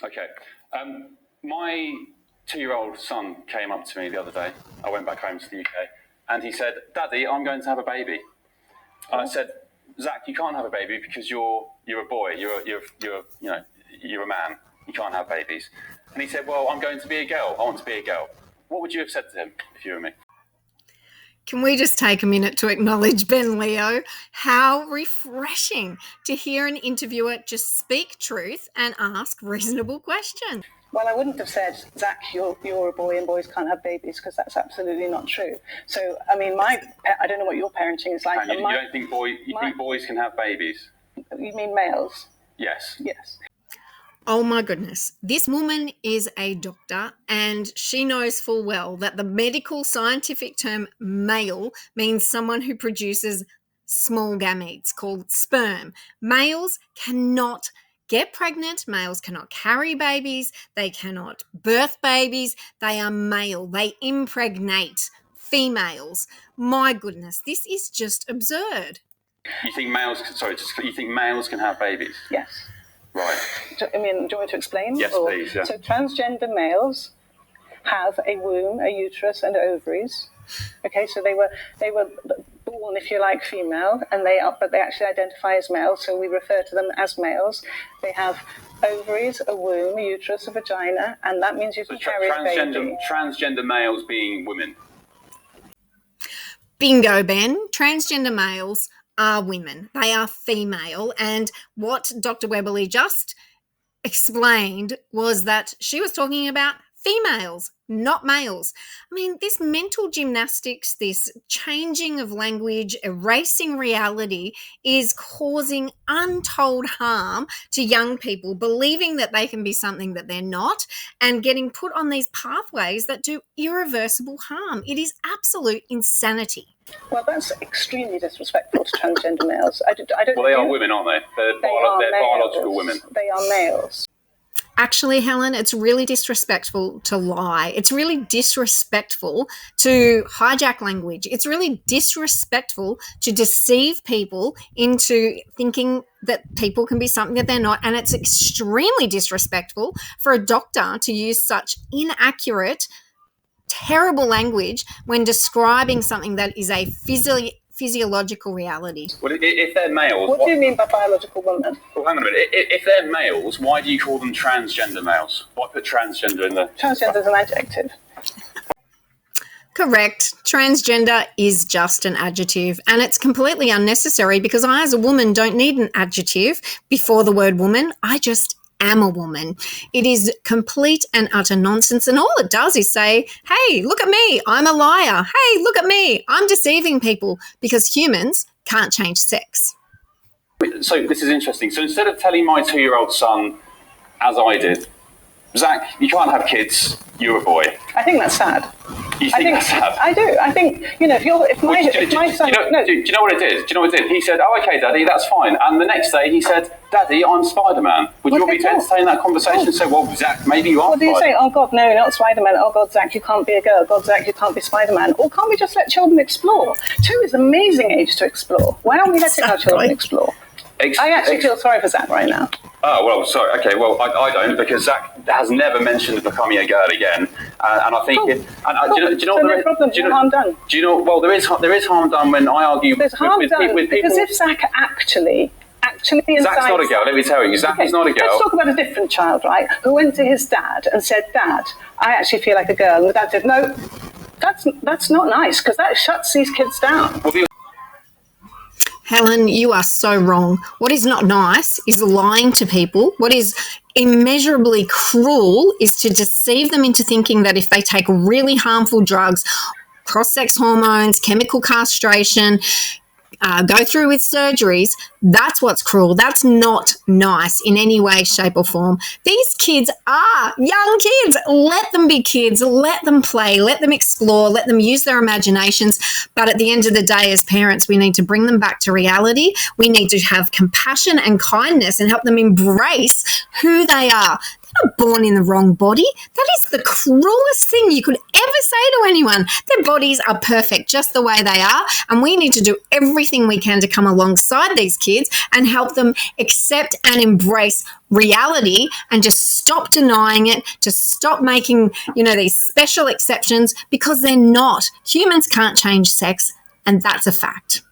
Okay. My 2-year-old son came up to me the other day. I went back home to the UK, and he said, "Daddy, I'm going to have a baby." And I said, "Zach, you can't have a baby because you're a boy. You're a man. You can't have babies." And he said, "Well, I'm going to be a girl. I want to be a girl." What would you have said to him if you were me? Can we just take a minute to acknowledge Ben Leo? How refreshing to hear an interviewer just speak truth and ask reasonable questions. Well, I wouldn't have said, "Zach, you're a boy and boys can't have babies," because that's absolutely not true. So, I mean, I don't know what your parenting is like. And you don't think think boys can have babies? You mean males? Yes. Yes. Oh my goodness. This woman is a doctor and she knows full well that the medical scientific term male means someone who produces small gametes called sperm. Males cannot get pregnant. Males cannot carry babies. They cannot birth babies. They are male. They impregnate females. My goodness, this is just absurd. You think males can have babies? Yes. Right. Do you want me to explain? Yes, please. Yeah. So transgender males have a womb, a uterus, and ovaries. Okay, so they were born, if you like, female, but they actually identify as males. So we refer to them as males. They have ovaries, a womb, a uterus, a vagina, and that means you can carry a baby. Transgender males being women. Bingo, Ben. Transgender males are women. They are female. And what Dr. Webberley just explained was that she was talking about females, not males. I mean, this mental gymnastics, this changing of language, erasing reality is causing untold harm to young people, believing that they can be something that they're not and getting put on these pathways that do irreversible harm. It is absolute insanity. Well, that's extremely disrespectful to transgender males. I don't. Well, they are women, aren't they? They're biological women. They are males. Actually, Helen, it's really disrespectful to lie. It's really disrespectful to hijack language. It's really disrespectful to deceive people into thinking that people can be something that they're not. And it's extremely disrespectful for a doctor to use such inaccurate, terrible language when describing something that is a physiological reality. Well, if they're males... What do you mean by biological women? Well, hang on a minute. If they're males, why do you call them transgender males? Why put transgender in there? Transgender is an adjective. Correct. Transgender is just an adjective, and it's completely unnecessary because I, as a woman, don't need an adjective before the word woman. I just am a woman. It is complete and utter nonsense, and all it does is say, hey, look at me, I'm a liar. Hey, look at me, I'm deceiving people, because humans can't change sex. So this is interesting. So instead of telling my 2-year-old son, as I did, Zach, you can't have kids, you're a boy. I think that's sad. You think that's sad? I do. I think, if my son... Do you know what it did? Do you know what it did? He said, "Oh, okay, Daddy, that's fine." And the next day he said, "Daddy, I'm Spider-Man." Would you want me to entertain that conversation and say, "Well, Zach, maybe you are What do you say? Oh, God, no, not Spider-Man. Oh, God, Zach, you can't be a girl. God, Zach, you can't be Spider-Man. Or can't we just let children explore? 2 is an amazing age to explore. Why aren't we letting our children explore? I actually feel sorry for Zach right now. Oh, well, sorry. Okay, well, I don't, because Zach has never mentioned becoming a girl again. And I think... Cool. Do you know no problem. No harm done. Do you know... Well, there is harm done when I argue with people... Because if Zach actually inside... Zach's not a girl, let me tell you. Zach is not a girl. Let's talk about a different child, right, who went to his dad and said, "Dad, I actually feel like a girl." And the dad said, "No, that's not nice, because that shuts these kids down." Well, Helen, you are so wrong. What is not nice is lying to people. What is immeasurably cruel is to deceive them into thinking that if they take really harmful drugs, cross-sex hormones, chemical castration, go through with surgeries, that's what's cruel. That's not nice in any way, shape or form. These kids are young kids. Let them be kids. Let them play. Let them explore. Let them use their imaginations. But at the end of the day, as parents, we need to bring them back to reality. We need to have compassion and kindness and help them embrace who they are. You're not born in the wrong body. That is the cruelest thing you could ever say to anyone. Their bodies are perfect just the way they are, and we need to do everything we can to come alongside these kids and help them accept and embrace reality and just stop denying it, to stop making, these special exceptions, because they're not. Humans can't change sex, and that's a fact.